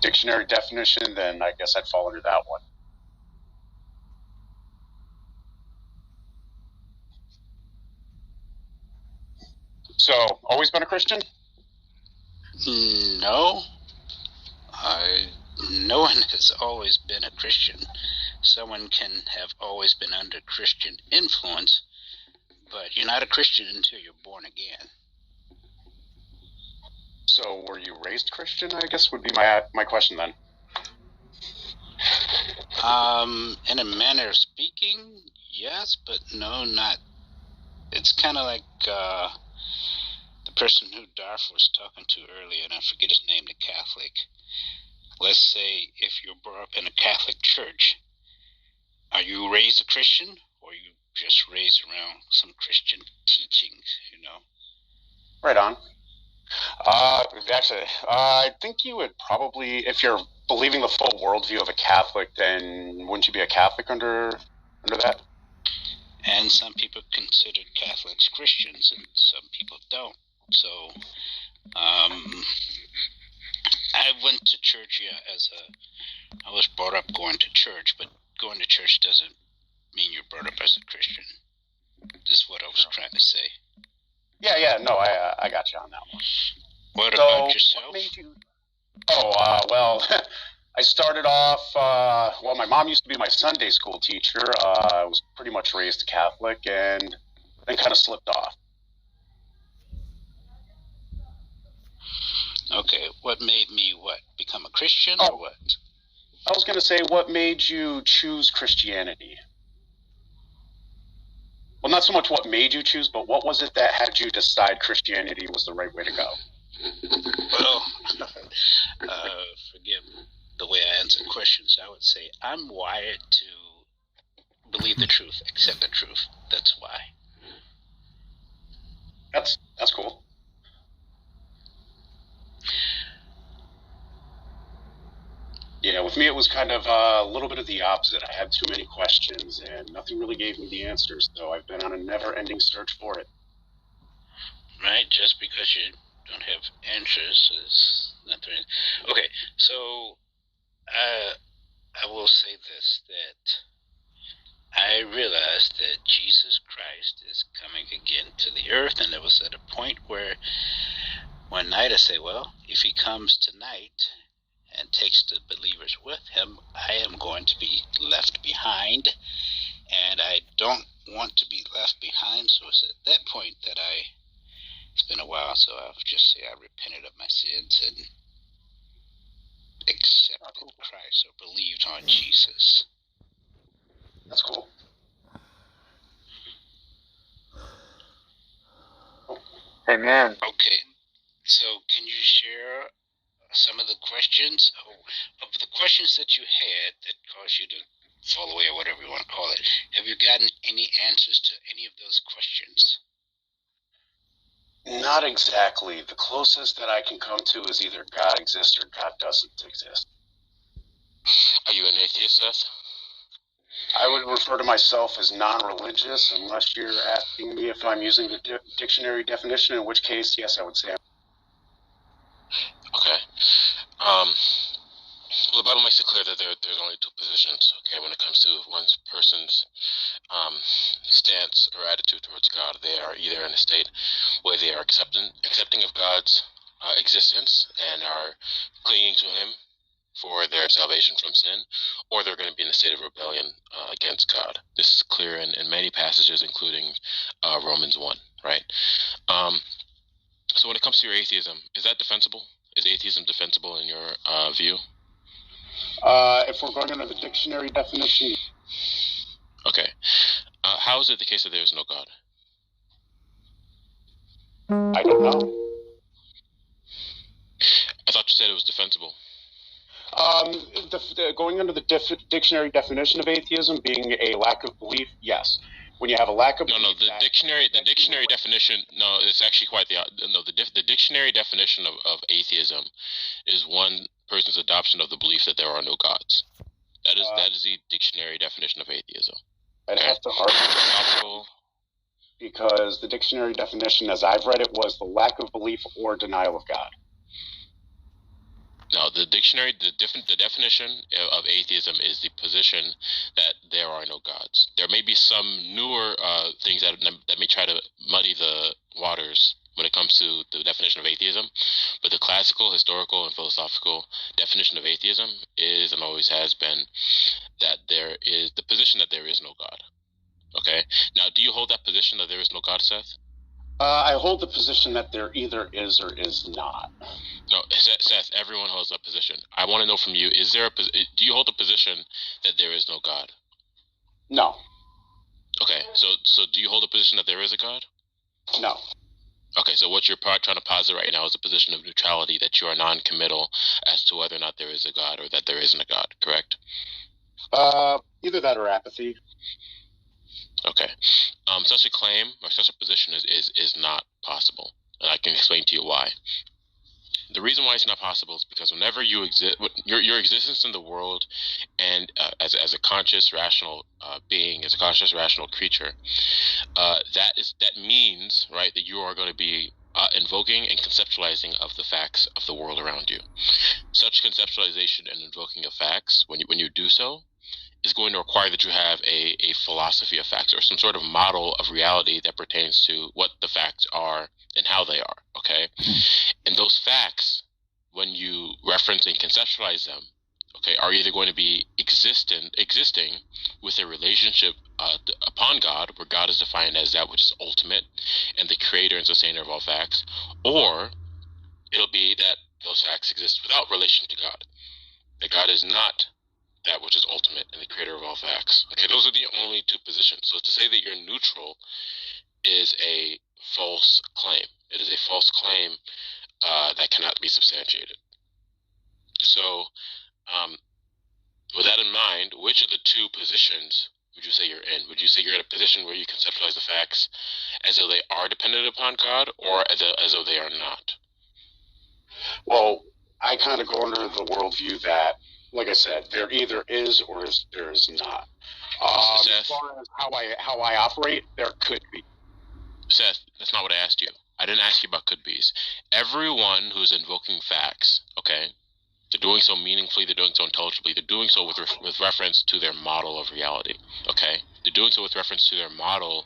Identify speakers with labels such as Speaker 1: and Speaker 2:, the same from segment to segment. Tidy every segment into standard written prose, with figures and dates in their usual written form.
Speaker 1: dictionary definition, then I guess I'd fall under that one. So, always been a Christian?
Speaker 2: No. No one has always been a Christian. Someone can have always been under Christian influence, but you're not a Christian until you're born again.
Speaker 1: So, were you raised Christian, I guess would be my question then.
Speaker 2: In a manner of speaking, yes, but no, not. It's kind of like the person who Darth was talking to earlier, and I forget his name, the Catholic. Let's say if you're brought up in a Catholic church, are you raised a Christian, or are you just raised around some Christian teachings, you know?
Speaker 1: Right on. Actually, I think you would probably, if you're believing the full worldview of a Catholic, then wouldn't you be a Catholic under that?
Speaker 2: And some people consider Catholics Christians, and some people don't. So, I went to church, I was brought up going to church, but going to church doesn't mean you're brought up as a Christian. This is what I was trying to say.
Speaker 1: Yeah, no, I got you on that one.
Speaker 2: What about yourself?
Speaker 1: What made you... well, I started off, my mom used to be my Sunday school teacher. I was pretty much raised Catholic and then kind of slipped off.
Speaker 2: Okay, what made me become a Christian or what?
Speaker 1: I was going to say, what made you choose Christianity? Well, not so much what made you choose, but what was it that had you decide Christianity was the right way to go?
Speaker 2: Well, forgive the way I answer questions. I would say I'm wired to believe the truth, accept the truth. That's why.
Speaker 1: That's cool. Yeah, with me it was kind of a little bit of the opposite. I had too many questions and nothing really gave me the answers, so I've been on a never-ending search for it.
Speaker 2: Right, just because you don't have answers is nothing. Okay, so I will say this, that I realized that Jesus Christ is coming again to the earth, and it was at a point where one night I say, well, if he comes tonight and takes the believers with him, I am going to be left behind, and I don't want to be left behind. So it's at that point that it's been a while, so I'll just say I repented of my sins and accepted Christ or believed on Jesus.
Speaker 1: That's cool.
Speaker 3: Amen.
Speaker 2: Okay, so can you share some of the questions, of the questions that you had that caused you to fall away, or whatever you want to call it? Have you gotten any answers to any of those questions?
Speaker 1: Not exactly. The closest that I can come to is either God exists or God doesn't exist.
Speaker 4: Are you an atheist, Seth?
Speaker 1: I would refer to myself as non-religious, unless you're asking me if I'm using the dictionary definition, in which case, yes, I would say.
Speaker 4: Okay. Well, the Bible makes it clear that there's only two positions, okay, when it comes to one person's stance or attitude towards God. They are either in a state where they are accepting of God's existence and are clinging to him for their salvation from sin, or they're going to be in a state of rebellion against God. This is clear in many passages, including Romans 1, right? So when it comes to your atheism, is that defensible? Is atheism defensible in your view?
Speaker 1: If we're going under the dictionary definition.
Speaker 4: Okay. How is it the case that there is no God?
Speaker 1: I don't know.
Speaker 4: I thought you said it was defensible.
Speaker 1: Going under the dictionary definition of atheism being a lack of belief, yes. When you have a lack of
Speaker 4: no, the dictionary definition. No, it's actually quite the dictionary definition of atheism is one person's adoption of the belief that there are no gods. That is the dictionary definition of atheism.
Speaker 1: I'd have to argue because the dictionary definition, as I've read it, was the lack of belief or denial of God.
Speaker 4: No, the dictionary, the definition of atheism is the position that there are no gods. There may be some newer things that may try to muddy the waters when it comes to the definition of atheism, but the classical, historical, and philosophical definition of atheism is and always has been that there is the position that there is no God. Okay? Now, do you hold that position that there is no God, Seth?
Speaker 1: I hold the position that there either is or is not.
Speaker 4: No, Seth, everyone holds that position. I want to know from you, do you hold the position that there is no God?
Speaker 1: No.
Speaker 4: Okay, so do you hold the position that there is a God?
Speaker 1: No.
Speaker 4: Okay, so what you're trying to posit right now is a position of neutrality, that you are non-committal as to whether or not there is a God or that there isn't a God, correct?
Speaker 1: Either that or apathy.
Speaker 4: Okay. Such a claim or such a position is not possible, and I can explain to you why. The reason why it's not possible is because whenever you exist, your existence in the world, and as a conscious, rational being, as a conscious, rational creature, that means, right, that you are going to be invoking and conceptualizing of the facts of the world around you. Such conceptualization and invoking of facts, when you do so, is going to require that you have a philosophy of facts or some sort of model of reality that pertains to what the facts are and how they are, okay? And those facts, when you reference and conceptualize them, okay, are either going to be existing with a relationship upon God, where God is defined as that which is ultimate and the creator and sustainer of all facts, or it'll be that those facts exist without relation to God, that God is not that which is ultimate and the creator of all facts. Okay, those are the only two positions. So to say that you're neutral is a false claim. It is a false claim that cannot be substantiated. So, with that in mind, which of the two positions would you say you're in? Would you say you're in a position where you conceptualize the facts as though they are dependent upon God, or as though they are not?
Speaker 1: Well, I kind of go under the worldview that, like I said, there either is or there is not. As far as how I operate, there could be.
Speaker 4: Seth, that's not what I asked you. I didn't ask you about could be's. Everyone who's invoking facts, okay, they're doing so meaningfully, they're doing so intelligibly, they're doing so with reference to their model of reality, okay? They're doing so with reference to their model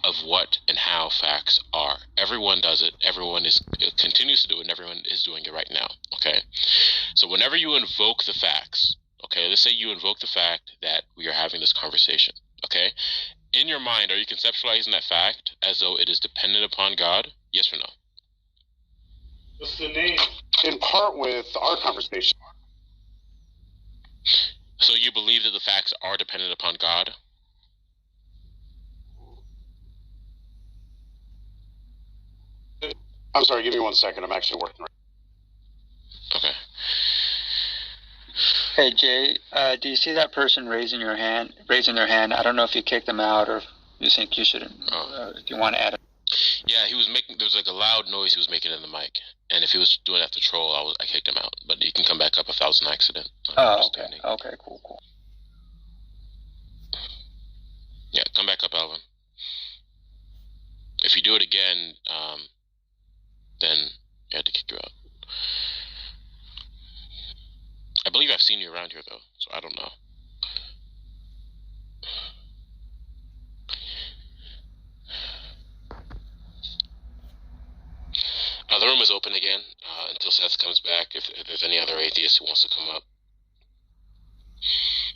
Speaker 4: of what and how facts are. Everyone does it. Everyone continues to do it, and everyone is doing it right now, okay? So whenever you invoke the facts, okay, let's say you invoke the fact that we are having this conversation, okay? In your mind, are you conceptualizing that fact as though it is dependent upon God? Yes or no?
Speaker 1: What's the name? In part with our conversation.
Speaker 4: So you believe that the facts are dependent upon God?
Speaker 1: I'm sorry, give me 1 second. I'm actually working right
Speaker 4: now. Okay.
Speaker 3: Hey Jay, do you see that person raising their hand? I don't know if you kicked them out or if you think you should. If you want to add it.
Speaker 4: Yeah, he was making. There was like a loud noise he was making in the mic, and if he was doing that to troll, I kicked him out. But he can come back up if that was an accident.
Speaker 3: Oh, okay. Okay, cool.
Speaker 4: Yeah, come back up, Alvin. If you do it again, then I had to kick you out. I believe I've seen you around here though, so I don't know. The room is open again until Seth comes back, if there's any other atheist who wants to come up.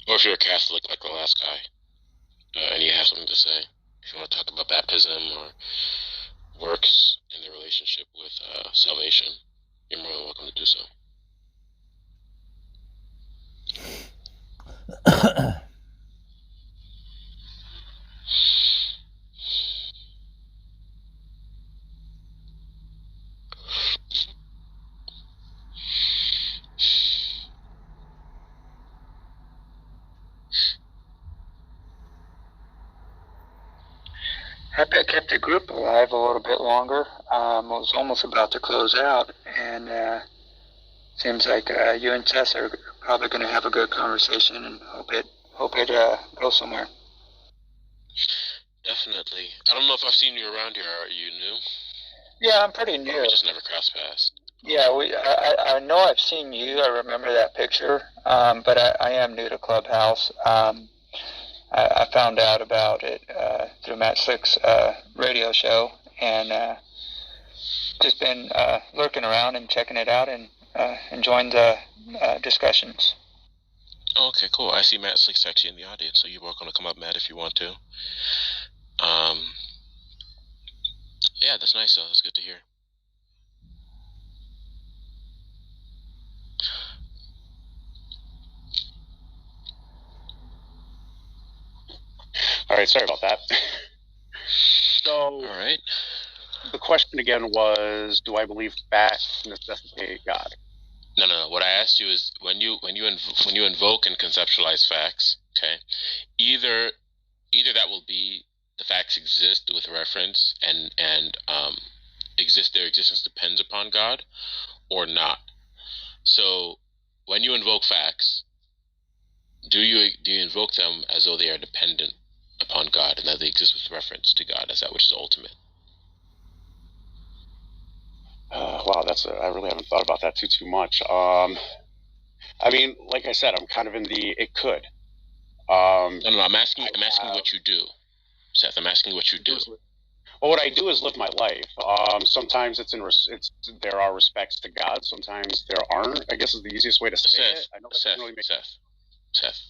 Speaker 4: Or if you're a Catholic like the last guy, and you have something to say. If you want to talk about baptism or works in the relationship with salvation, you're more than welcome to do so.
Speaker 3: I kept the group alive a little bit longer. I was almost about to close out, and seems like you and Tess are probably going to have a good conversation, and hope it goes somewhere.
Speaker 4: Definitely. I don't know if I've seen you around here. Are you new?
Speaker 3: Yeah, I'm pretty new.
Speaker 4: We just never crossed paths.
Speaker 3: Yeah, I know I've seen you. I remember that picture, but I am new to Clubhouse. I found out about it through Matt Slick's radio show, and just been lurking around and checking it out and enjoying the discussions.
Speaker 4: Okay, cool. I see Matt Slick's actually in the audience, so you're welcome to come up, Matt, if you want to. Yeah, that's nice, though. That's good to hear.
Speaker 1: All right, sorry about that. So,
Speaker 4: all right.
Speaker 1: The question again was, do I believe facts necessitate God?
Speaker 4: No. What I asked you is when you invoke and conceptualize facts, okay, either that will be the facts exist with reference and their existence depends upon God, or not. So when you invoke facts, do you invoke them as though they are dependent upon God and that they exist with reference to God as that which is ultimate?
Speaker 1: Wow, I really haven't thought about that too much. I mean, like I said, I'm kind of in the it could.
Speaker 4: No, I'm asking what you do, Seth. I'm asking what you do.
Speaker 1: Well, what I do is live my life. Sometimes there are respects to God. Sometimes there aren't. I guess is the easiest way to say it. I know that doesn't really make
Speaker 4: Seth.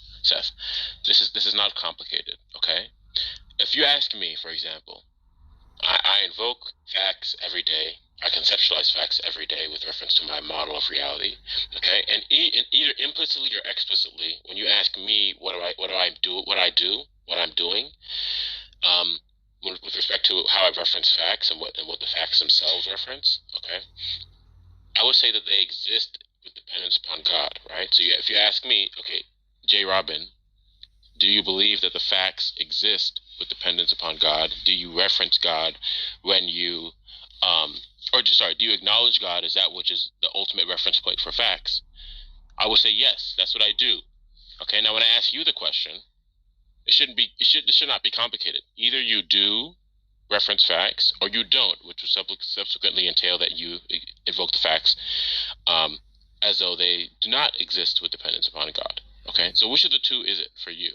Speaker 4: This is not complicated. Okay. If you ask me, for example, I invoke facts every day. I conceptualize facts every day with reference to my model of reality. Okay, and either implicitly or explicitly, when you ask me what I'm doing, with respect to how I reference facts and what the facts themselves reference, okay, I would say that they exist with dependence upon God, right? So if you ask me, okay, J. Robin, do you believe that the facts exist with dependence upon God? Do you reference God when you, do you acknowledge God as that which is the ultimate reference point for facts? I would say yes, that's what I do. Okay, now when I ask you the question, it should not be complicated. Either you do reference facts or you don't, which would subsequently entail that you evoke the facts as though they do not exist with dependence upon God. Okay, so which of the two is it for you?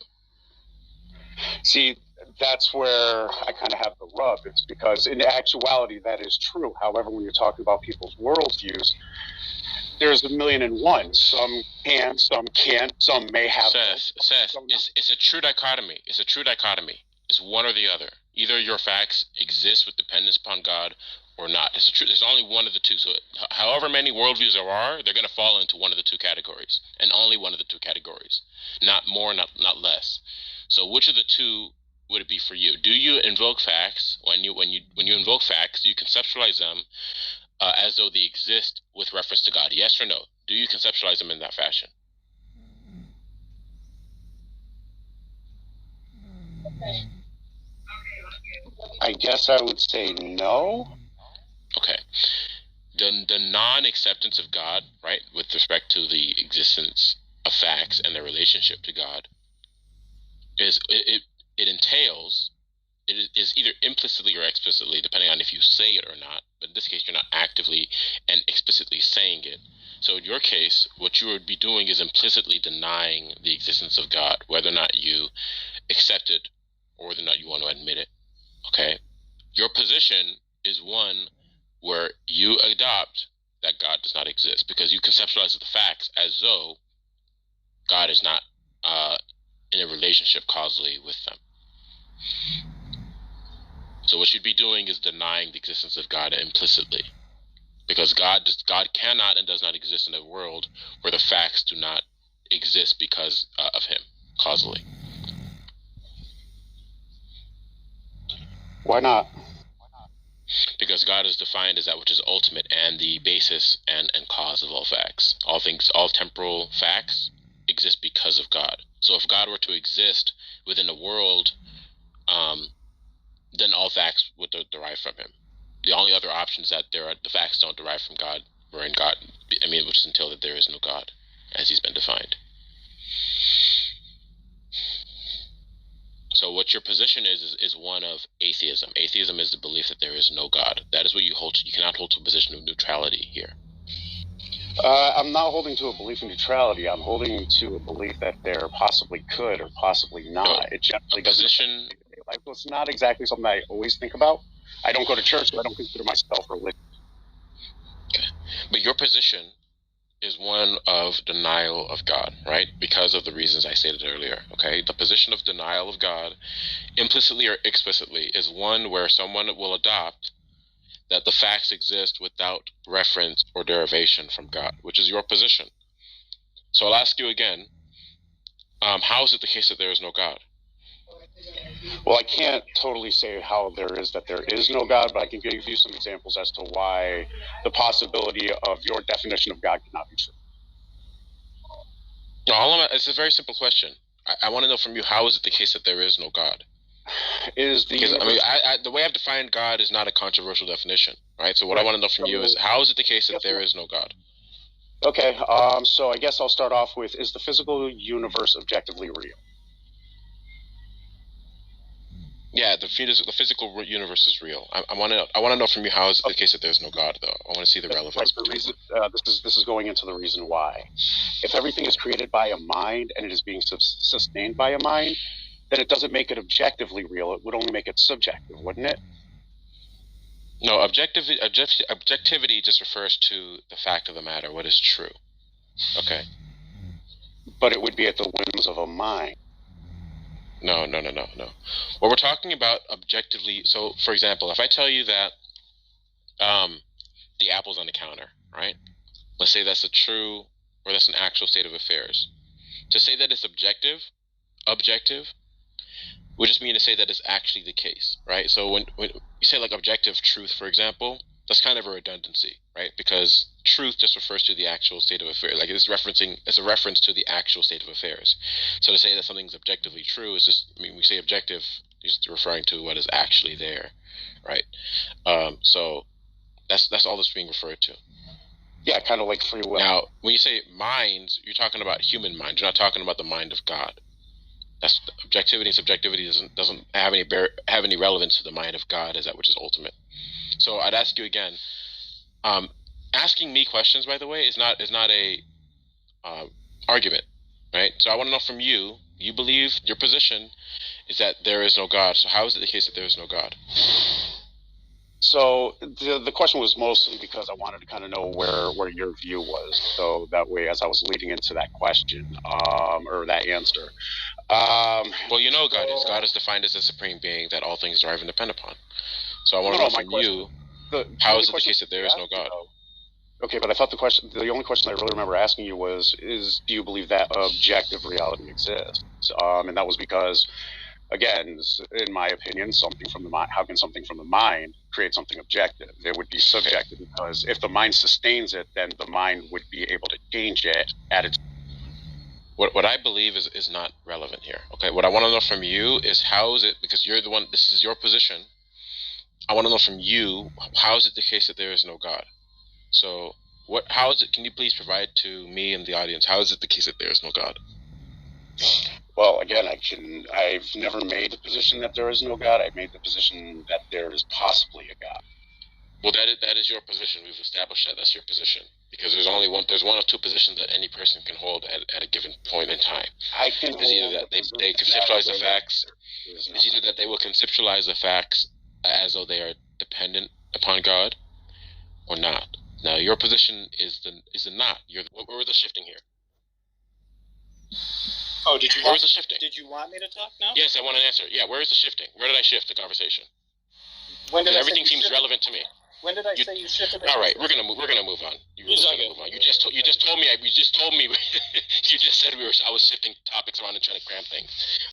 Speaker 1: See, that's where I kind of have the rub. It's because in actuality that is true. However, when you're talking about people's worldviews, there's a million and one. Some can, some can't, some may have.
Speaker 4: Seth, it's a true dichotomy. It's a true dichotomy. It's one or the other. Either your facts exist with dependence upon God or not. There's only one of the two. So however many worldviews there are, they're going to fall into one of the two categories, and only one of the two categories. Not more, not less. So which of the two would it be for you? Do you invoke facts when you invoke facts? Do you conceptualize them as though they exist with reference to God? Yes or no? Do you conceptualize them in that fashion?
Speaker 1: I guess I would say no.
Speaker 4: Okay. The non-acceptance of God, right, with respect to the existence of facts and their relationship to God, is it entails, it is either implicitly or explicitly, depending on if you say it or not. But in this case, you're not actively and explicitly saying it. So in your case, what you would be doing is implicitly denying the existence of God, whether or not you accept it or whether or not you want to admit it. Okay? Your position is one where you adopt that God does not exist because you conceptualize the facts as though God is not in a relationship causally with them. So what you'd be doing is denying the existence of God implicitly, because God cannot and does not exist in a world where the facts do not exist because of Him causally.
Speaker 1: Why not?
Speaker 4: Because God is defined as that which is ultimate and the basis and cause of all facts. All temporal facts exist because of God. So if God were to exist within a world, then all facts would derive from Him. The only other option is that the facts don't derive from God, which is until that there is no God, as He's been defined. So what your position is one of atheism. Atheism is the belief that there is no God. That is what you hold to. You cannot hold to a position of neutrality here.
Speaker 1: I'm not holding to a belief in neutrality. I'm holding to a belief that there possibly could or possibly not. It generally doesn't.
Speaker 4: Position.
Speaker 1: Like, well, it's not exactly something I always think about. I don't go to church, so I don't consider myself religious.
Speaker 4: Okay. But your position is one of denial of God, right? Because of the reasons I stated earlier, okay? The position of denial of God, implicitly or explicitly, is one where someone will adopt that the facts exist without reference or derivation from God, which is your position. So I'll ask you again, how is it the case that there is no God?
Speaker 1: Well, I can't totally say how there is no God, but I can give you some examples as to why the possibility of your definition of God cannot be true.
Speaker 4: No, it's a very simple question. I want to know from you, how is it the case that there is no God? Because the way I've defined God is not a controversial definition, right? So what I want to know from you is, how is it the case that there is no God?
Speaker 1: Okay, so I guess I'll start off with, is the physical universe objectively real?
Speaker 4: Yeah, the physical universe is real. I want to know from you, how is it the case that there's no God, though? I want to see the relevance.
Speaker 1: This is going into the reason why. If everything is created by a mind and it is being sustained by a mind, then it doesn't make it objectively real. It would only make it subjective, wouldn't it?
Speaker 4: No, objectivity just refers to the fact of the matter, what is true. Okay.
Speaker 1: But it would be at the whims of a mind.
Speaker 4: No. What we're talking about objectively, so for example, if I tell you that the apple's on the counter, right? Let's say that's a true, or that's an actual state of affairs. To say that it's objective would just mean to say that it's actually the case, right? So when you say like objective truth, for example, that's kind of a redundancy, right? Because truth just refers to the actual state of affairs. Like it's a reference to the actual state of affairs. So to say that something's objectively true is just, we say objective, is referring to what is actually there, right? So that's all that's being referred to.
Speaker 1: Yeah, kind of like free will.
Speaker 4: Now, when you say minds, you're talking about human mind. You're not talking about the mind of God. That's objectivity. Subjectivity doesn't have any relevance to the mind of God as that which is ultimate. So I'd ask you again. Asking me questions, by the way, is not a argument, right? So I want to know from you. You believe your position is that there is no God. So how is it the case that there is no God?
Speaker 1: So the question was mostly because I wanted to kind of know where your view was. So that way, as I was leading into that question or that answer.
Speaker 4: Well, you know God is defined as a supreme being that all things derive and depend upon. So I want to know from you, how is it the case that there is no God?
Speaker 1: Okay, but I thought the only question I really remember asking you was, do you believe that objective reality exists? And that was because, again, in my opinion, something from the mind. How can something from the mind create something objective? It would be subjective, because if the mind sustains it, then the mind would be able to change it at its.
Speaker 4: What I believe is not relevant here. Okay, what I want to know from you is, how is it, because you're the one, this is your position, I want to know from you, how is it the case that there is no God? So how is it, can you please provide to me and the audience, how is it the case that there is no God?
Speaker 1: Well, again, I've never made the position that there is no God. I've made the position that there is possibly a God.
Speaker 4: Well, that is your position. We've established that that's your position, because there's one or two positions that any person can hold at a given point in time. It's either that they conceptualize the facts. It's either that they will conceptualize the facts as though they are dependent upon God, or not. Now, your position is the not. Where was the shifting here?
Speaker 2: Oh,
Speaker 4: where was the shifting?
Speaker 2: Did you want me to talk now?
Speaker 4: Yes, I want an answer. Yeah, where is the shifting? Where did I shift the conversation? Everything seems relevant to me.
Speaker 2: When did I say you shifted?
Speaker 4: All right, we're gonna move on. You just told me. You just said I was shifting topics around and trying to cram things.